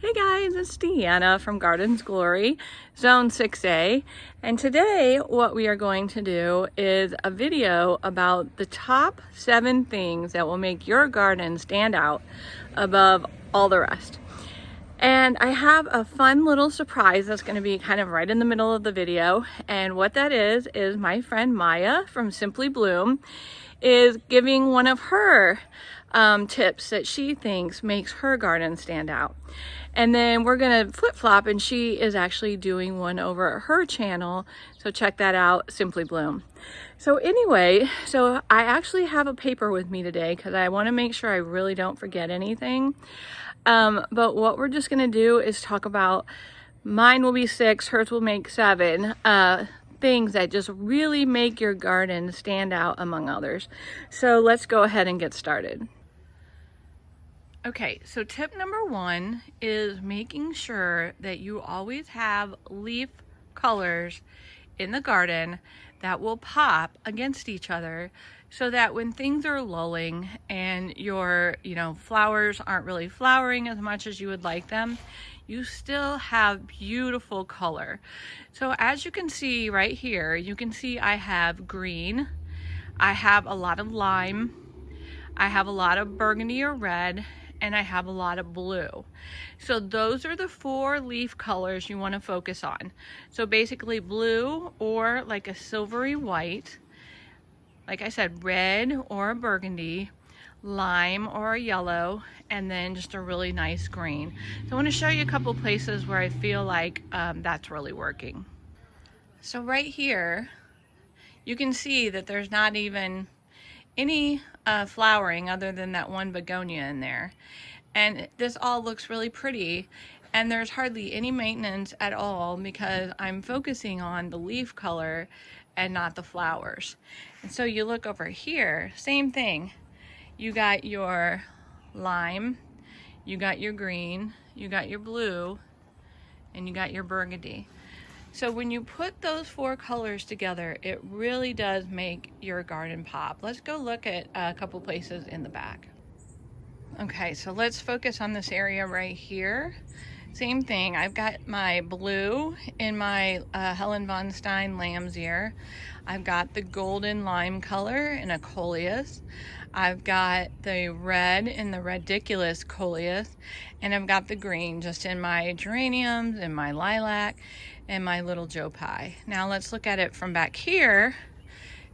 Hey guys, it's Deanna from Gardens Glory, Zone 6A, and today what we are going to do is a video about the top 7 things that will make your garden stand out above all the rest. And I have a fun little surprise that's going to be kind of right in the middle of the video, and what that is my friend Maya from SimplyBloom is giving one of her tips that she thinks makes her garden stand out. And then we're gonna flip-flop, and she is actually doing one over at her channel, so check that out, SimplyBloom. So anyway, so I actually have a paper with me today because I want to make sure I really don't forget anything. But what we're just gonna do is talk about, mine will be 6, hers will make 7 things that just really make your garden stand out among others. So let's go ahead and get started. Okay, so tip number 1 is making sure that you always have leaf colors in the garden that will pop against each other, so that when things are lulling and your flowers aren't really flowering as much as you would like them, you still have beautiful color. So as you can see right here, you can see I have green, I have a lot of lime, I have a lot of burgundy or red, and I have a lot of blue. So those are the 4 leaf colors you want to focus on. So basically blue or like a silvery white, like I said, red or a burgundy, lime or a yellow, and then just a really nice green. So I want to show you a couple places where I feel like that's really working. So right here, you can see that there's not even any flowering other than that one begonia in there. And this all looks really pretty, and there's hardly any maintenance at all because I'm focusing on the leaf color and not the flowers. And so you look over here, same thing. You got your lime, you got your green, you got your blue, and you got your burgundy. So when you put those 4 colors together, it really does make your garden pop. Let's go look at a couple places in the back. Okay, so let's focus on this area right here. Same thing, I've got my blue in my Helen von Stein lamb's ear. I've got the golden lime color in a coleus. I've got the red in the ridiculous coleus, and I've got the green just in my geraniums and my lilac and my little Joe Pye. Now let's look at it from back here,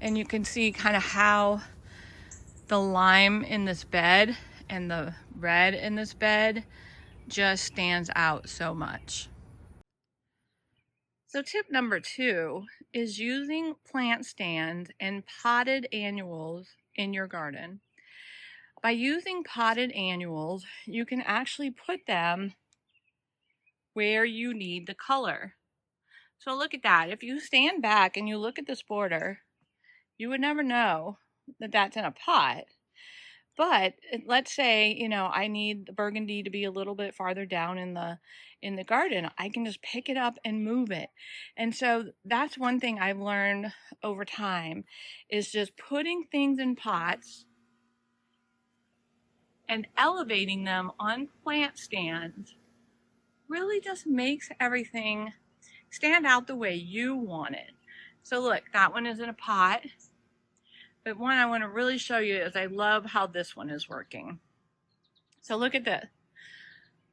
and you can see kind of how the lime in this bed and the red in this bed just stands out so much. So tip number 2 is using plant stands and potted annuals in your garden. By using potted annuals, you can actually put them where you need the color. So look at that. If you stand back and you look at this border, you would never know that that's in a pot. But let's say, I need the burgundy to be a little bit farther down in the garden. I can just pick it up and move it. And so that's one thing I've learned over time, is just putting things in pots and elevating them on plant stands really just makes everything stand out the way you want it. So look, that one is in a pot. But one I want to really show you is I love how this one is working. So look at this.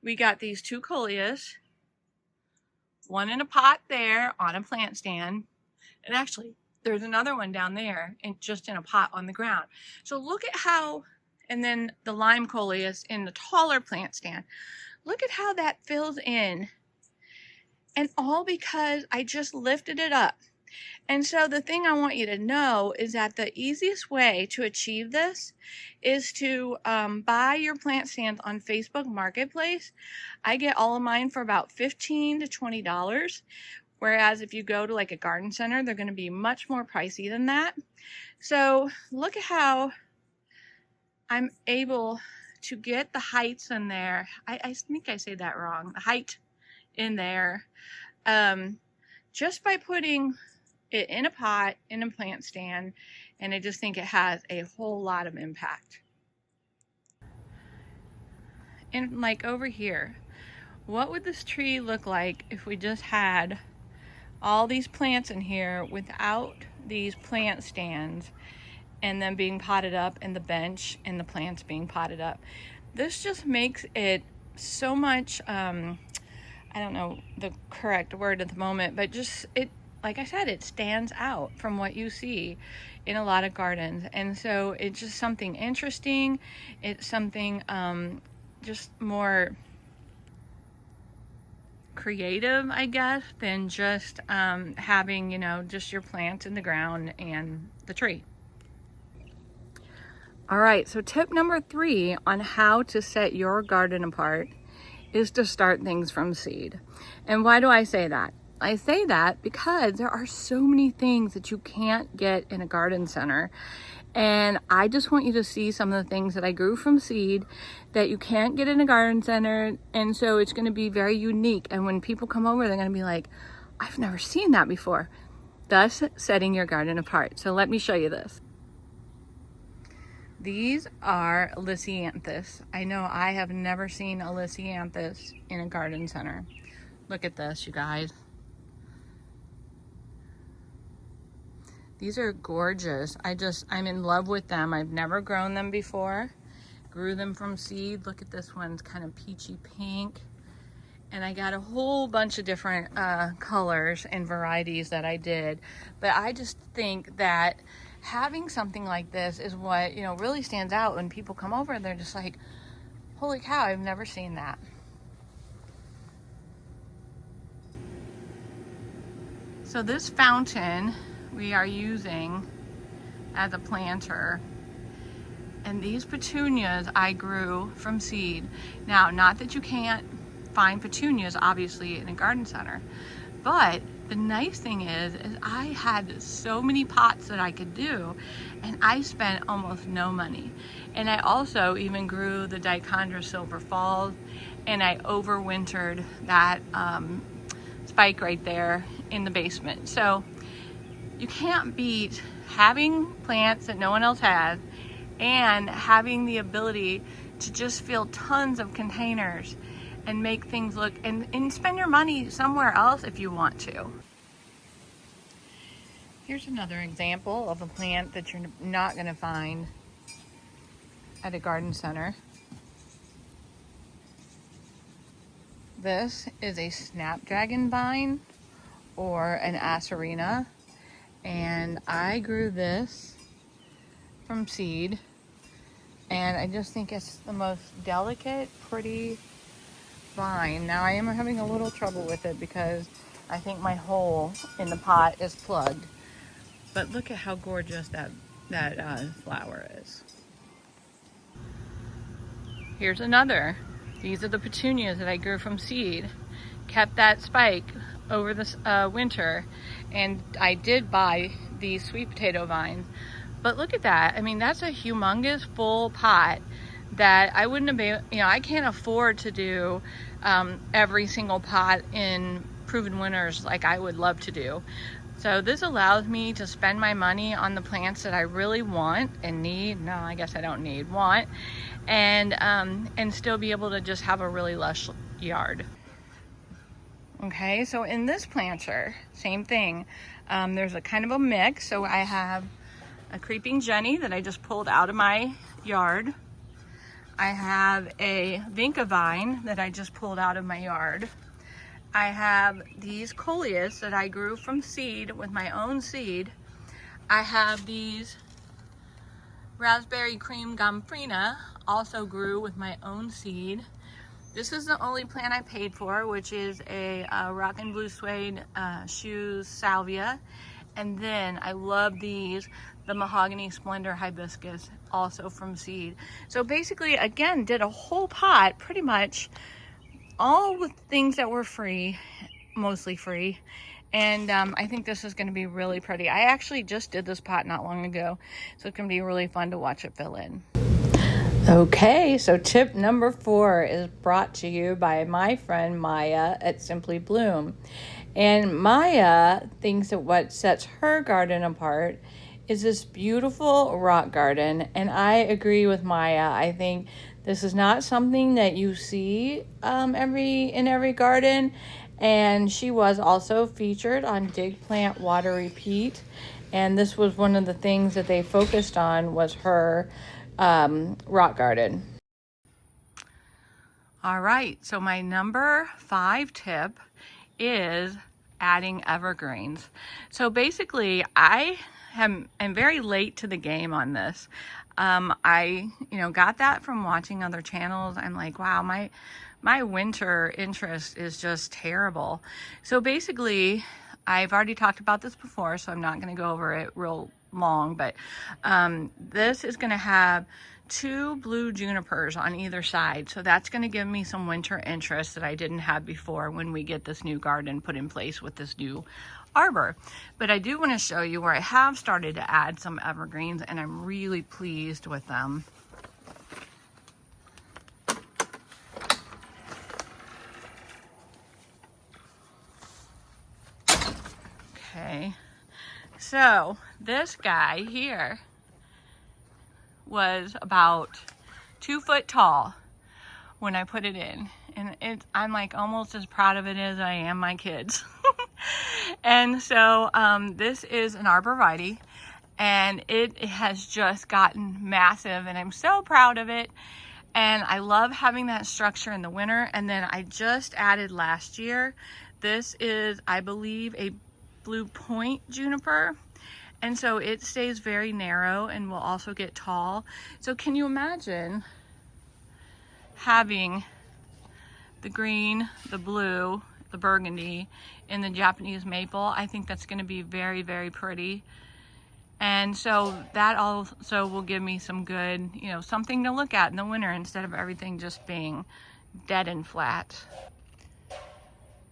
We got these 2 coleus, one in a pot there on a plant stand, and actually there's another one down there and just in a pot on the ground. So look at how, and then the lime coleus in the taller plant stand. Look at how that fills in, and all because I just lifted it up. And so the thing I want you to know is that the easiest way to achieve this is to buy your plant stands on Facebook Marketplace. I get all of mine for about $15 to $20. Whereas if you go to like a garden center, they're going to be much more pricey than that. So look at how I'm able to get the heights in there. I think I say that wrong. The height in there. Just by putting it in a pot, in a plant stand, and I just think it has a whole lot of impact. And like over here, what would this tree look like if we just had all these plants in here without these plant stands and them being potted up and the bench and the plants being potted up? This just makes it so much, I don't know the correct word at the moment, but just it, like I said, it stands out from what you see in a lot of gardens. And so it's just something interesting. It's something just more creative, I guess, than just having, you know, just your plants in the ground and the tree. All right, so tip number 3 on how to set your garden apart is to start things from seed. And why do I say that? I say that because there are so many things that you can't get in a garden center. And I just want you to see some of the things that I grew from seed that you can't get in a garden center. And so it's going to be very unique. And when people come over, they're going to be like, I've never seen that before. Thus, setting your garden apart. So let me show you this. These are Lisianthus. I know I have never seen a Lisianthus in a garden center. Look at this, you guys. These are gorgeous. I'm in love with them. I've never grown them before. Grew them from seed. Look at this one, it's kind of peachy pink. And I got a whole bunch of different colors and varieties that I did. But I just think that having something like this is what, you know, really stands out when people come over and they're just like, holy cow, I've never seen that. So this fountain we are using as a planter, and these petunias I grew from seed. Now, not that you can't find petunias obviously in a garden center, but the nice thing is I had so many pots that I could do, and I spent almost no money. And I also even grew the Dichondra Silver Falls, and I overwintered that spike right there in the basement. So you can't beat having plants that no one else has and having the ability to just fill tons of containers and make things look, and spend your money somewhere else if you want to. Here's another example of a plant that you're not going to find at a garden center. This is a snapdragon vine or an acerina, and I grew this from seed, and I just think it's the most delicate, pretty vine. Now I am having a little trouble with it because I think my hole in the pot is plugged, but look at how gorgeous that flower is. Here's another. These are the petunias that I grew from seed. Kept that spike over the winter, and I did buy these sweet potato vines. But look at that. I mean, that's a humongous full pot that I wouldn't have been, you know, I can't afford to do every single pot in proven winners like I would love to do. So this allows me to spend my money on the plants that I really want and need. No, I guess I don't need, want, and still be able to just have a really lush yard. Okay, so in this planter, same thing. There's a kind of a mix. So I have a creeping Jenny that I just pulled out of my yard. I have a vinca vine that I just pulled out of my yard. I have these coleus that I grew from seed with my own seed. I have these raspberry cream gomphrena, also grew with my own seed. This is the only plant I paid for, which is a Rockin' Blue Suede shoes salvia. And then I love these, the Mahogany Splendor hibiscus, also from seed. So basically, again, did a whole pot, pretty much all with things that were free, mostly free. And I think this is going to be really pretty. I actually just did this pot not long ago, so it's going to be really fun to watch it fill in. Okay, so tip number 4 is brought to you by my friend Maya at SimplyBloom. And Maya thinks that what sets her garden apart is this beautiful rock garden. And I agree with Maya. I think This is not something that you see in every garden. And she was also featured on Dig Plant Water Repeat. And this was one of the things that they focused on, was her rock garden. All right, so my number 5 tip is adding evergreens. So basically, I'm very late to the game on this. I got that from watching other channels. I'm like, wow, my winter interest is just terrible. So basically, I've already talked about this before, so I'm not going to go over it real long, but this is going to have 2 blue junipers on either side. So that's going to give me some winter interest that I didn't have before when we get this new garden put in place with this new arbor. But I do want to show you where I have started to add some evergreens, and I'm really pleased with them. Okay, so this guy here was about 2 foot tall when I put it in, and I'm like almost as proud of it as I am my kids. And so this is an arborvitae, and it has just gotten massive, and I'm so proud of it. And I love having that structure in the winter. And then I just added last year, this is, I believe, a blue point juniper. And so it stays very narrow and will also get tall. So can you imagine having the green, the blue, the burgundy, and the Japanese maple? I think that's going to be very, very pretty. And so that also will give me some good, something to look at in the winter instead of everything just being dead and flat.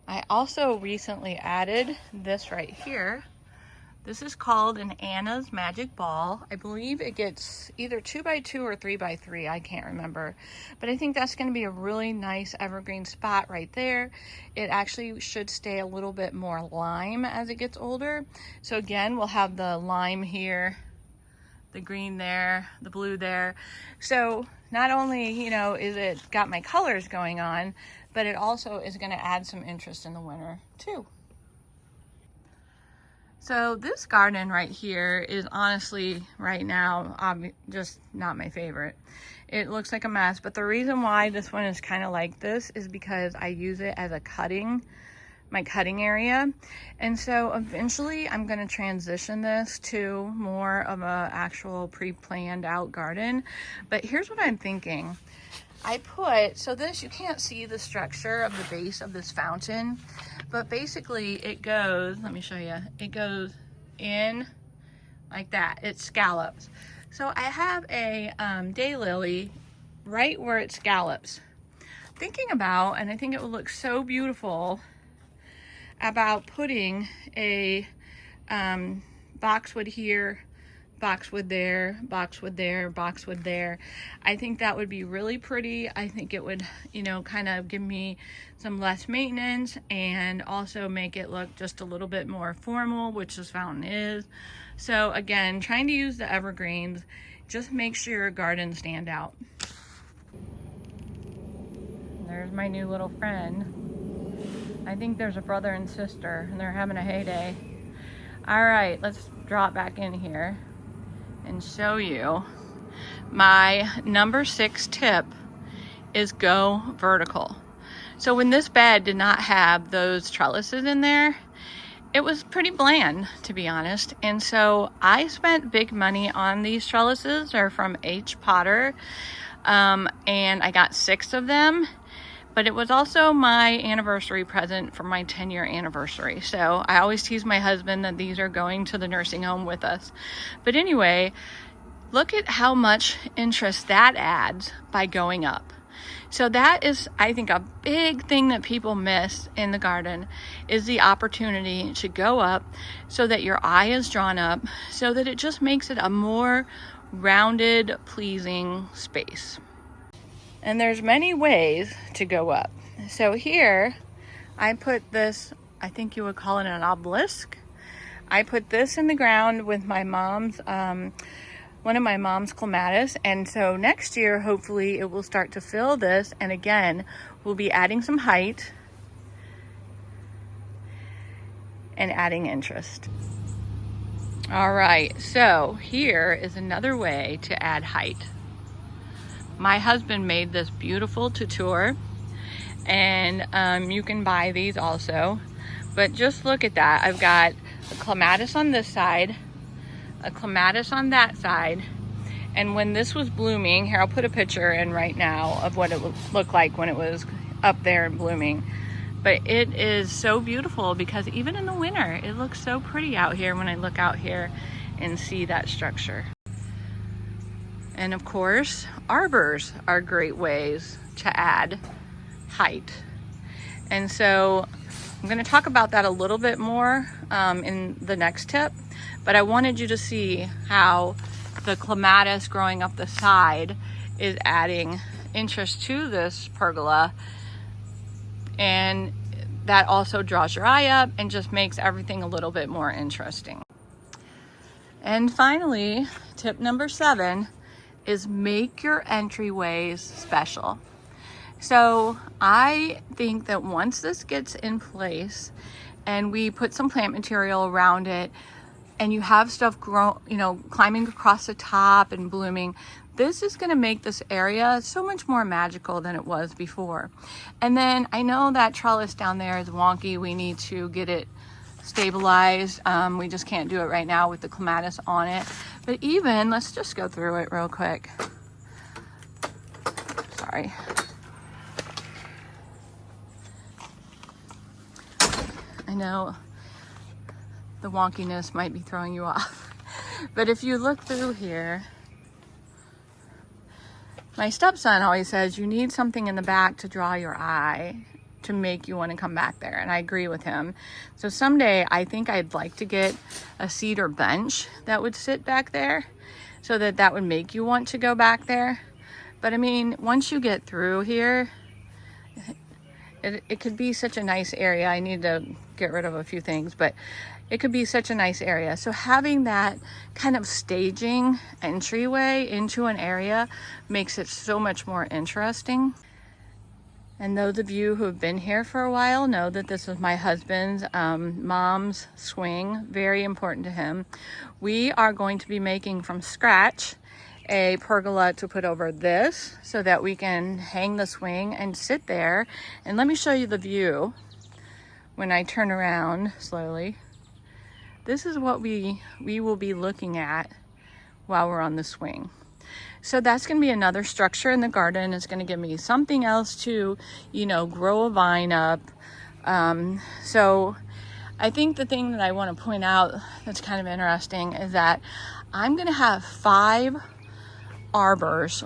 I also recently added this right here. This is called an Anna's Magic Ball. I believe it gets either 2x2 or 3x3. I can't remember. But I think that's going to be a really nice evergreen spot right there. It actually should stay a little bit more lime as it gets older. So again, we'll have the lime here, the green there, the blue there. So not only, is it got my colors going on, but it also is going to add some interest in the winter too. So this garden right here is honestly right now just not my favorite. It looks like a mess, but the reason why this one is kind of like this is because I use it as my cutting area. And so eventually I'm going to transition this to more of a actual pre-planned out garden. But here's what I'm thinking. So this, you can't see the structure of the base of this fountain, but basically it goes, let me show you, it goes in like that, it scallops. So I have a daylily right where it scallops. Thinking about, and I think it would look so beautiful, about putting a boxwood here, boxwood there, boxwood there, boxwood there. I think that would be really pretty. I think it would, kind of give me some less maintenance and also make it look just a little bit more formal, which this fountain is. So again, trying to use the evergreens, just make sure your gardens stand out. There's my new little friend. I think there's a brother and sister, and they're having a heyday. All right, let's drop back in here and show you my number 6 tip is go vertical. So when this bed did not have those trellises in there, it was pretty bland, to be honest. And so I spent big money on these trellises. They're from H. Potter, and I got 6 of them. But it was also my anniversary present for my 10-year anniversary. So I always tease my husband that these are going to the nursing home with us. But anyway, look at how much interest that adds by going up. So that is, I think, a big thing that people miss in the garden is the opportunity to go up so that your eye is drawn up, so that it just makes it a more rounded, pleasing space. And there's many ways to go up. So here, I put this, I think you would call it an obelisk. I put this in the ground with my mom's one of my mom's clematis, and so next year hopefully it will start to fill this, and again we'll be adding some height and adding interest. All right, so here is another way to add height. My husband made this beautiful tutor, and you can buy these also, but just look at that. I've got a clematis on this side, a clematis on that side, and when this was blooming, here I'll put a picture in right now of what it would look like when it was up there and blooming. But it is so beautiful because even in the winter, it looks so pretty out here when I look out here and see that structure. And of course, arbors are great ways to add height. And so I'm going to talk about that a little bit more in the next tip, but I wanted you to see how the clematis growing up the side is adding interest to this pergola, and that also draws your eye up and just makes everything a little bit more interesting. And finally, tip number 7 is make your entryways special. So I think that once this gets in place and we put some plant material around it and you have stuff grow, climbing across the top and blooming, this is going to make this area so much more magical than it was before. And then I know that trellis down there is wonky. We need to get it stabilized. We just can't do it right now with the clematis on it. But even, let's just go through it real quick. Sorry. I know the wonkiness might be throwing you off, but if you look through here, my stepson always says you need something in the back to draw your eye to make you want to come back there, and I agree with him. So someday I think I'd like to get a cedar bench that would sit back there so that would make you want to go back there. But I mean, once you get through here, it could be such a nice area. I need to get rid of a few things, but it could be such a nice area. So having that kind of staging entryway into an area makes it so much more interesting. And those of you who have been here for a while know that this is my husband's mom's swing, very important to him. We are going to be making from scratch a pergola to put over this so that we can hang the swing and sit there. And let me show you the view when I turn around slowly. This is what we will be looking at while we're on the swing. So that's going to be another structure in the garden. It's going to give me something else to, grow a vine up. So I think the thing that I want to point out that's kind of interesting is that I'm going to have 5 arbors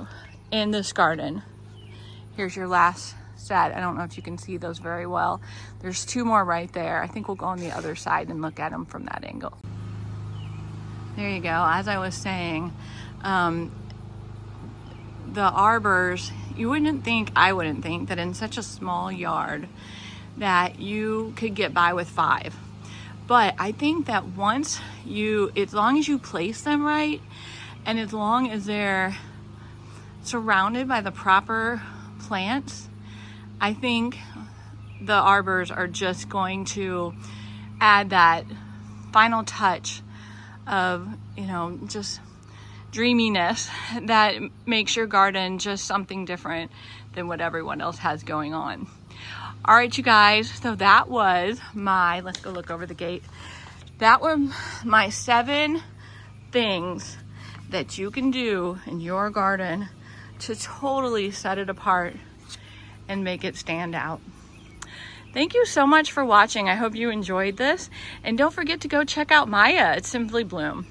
in this garden. Here's your last set. I don't know if you can see those very well. There's 2 more right there. I think we'll go on the other side and look at them from that angle. There you go. As I was saying, the arbors, I wouldn't think that in such a small yard that you could get by with 5. But I think that as long as you place them right, and as long as they're surrounded by the proper plants, I think the arbors are just going to add that final touch of, just dreaminess that makes your garden just something different than what everyone else has going on. All right, you guys, so that was let's go look over the gate. That were my 7 things that you can do in your garden to totally set it apart and make it stand out. Thank you so much for watching. I hope you enjoyed this. And don't forget to go check out Maya at SimplyBloom.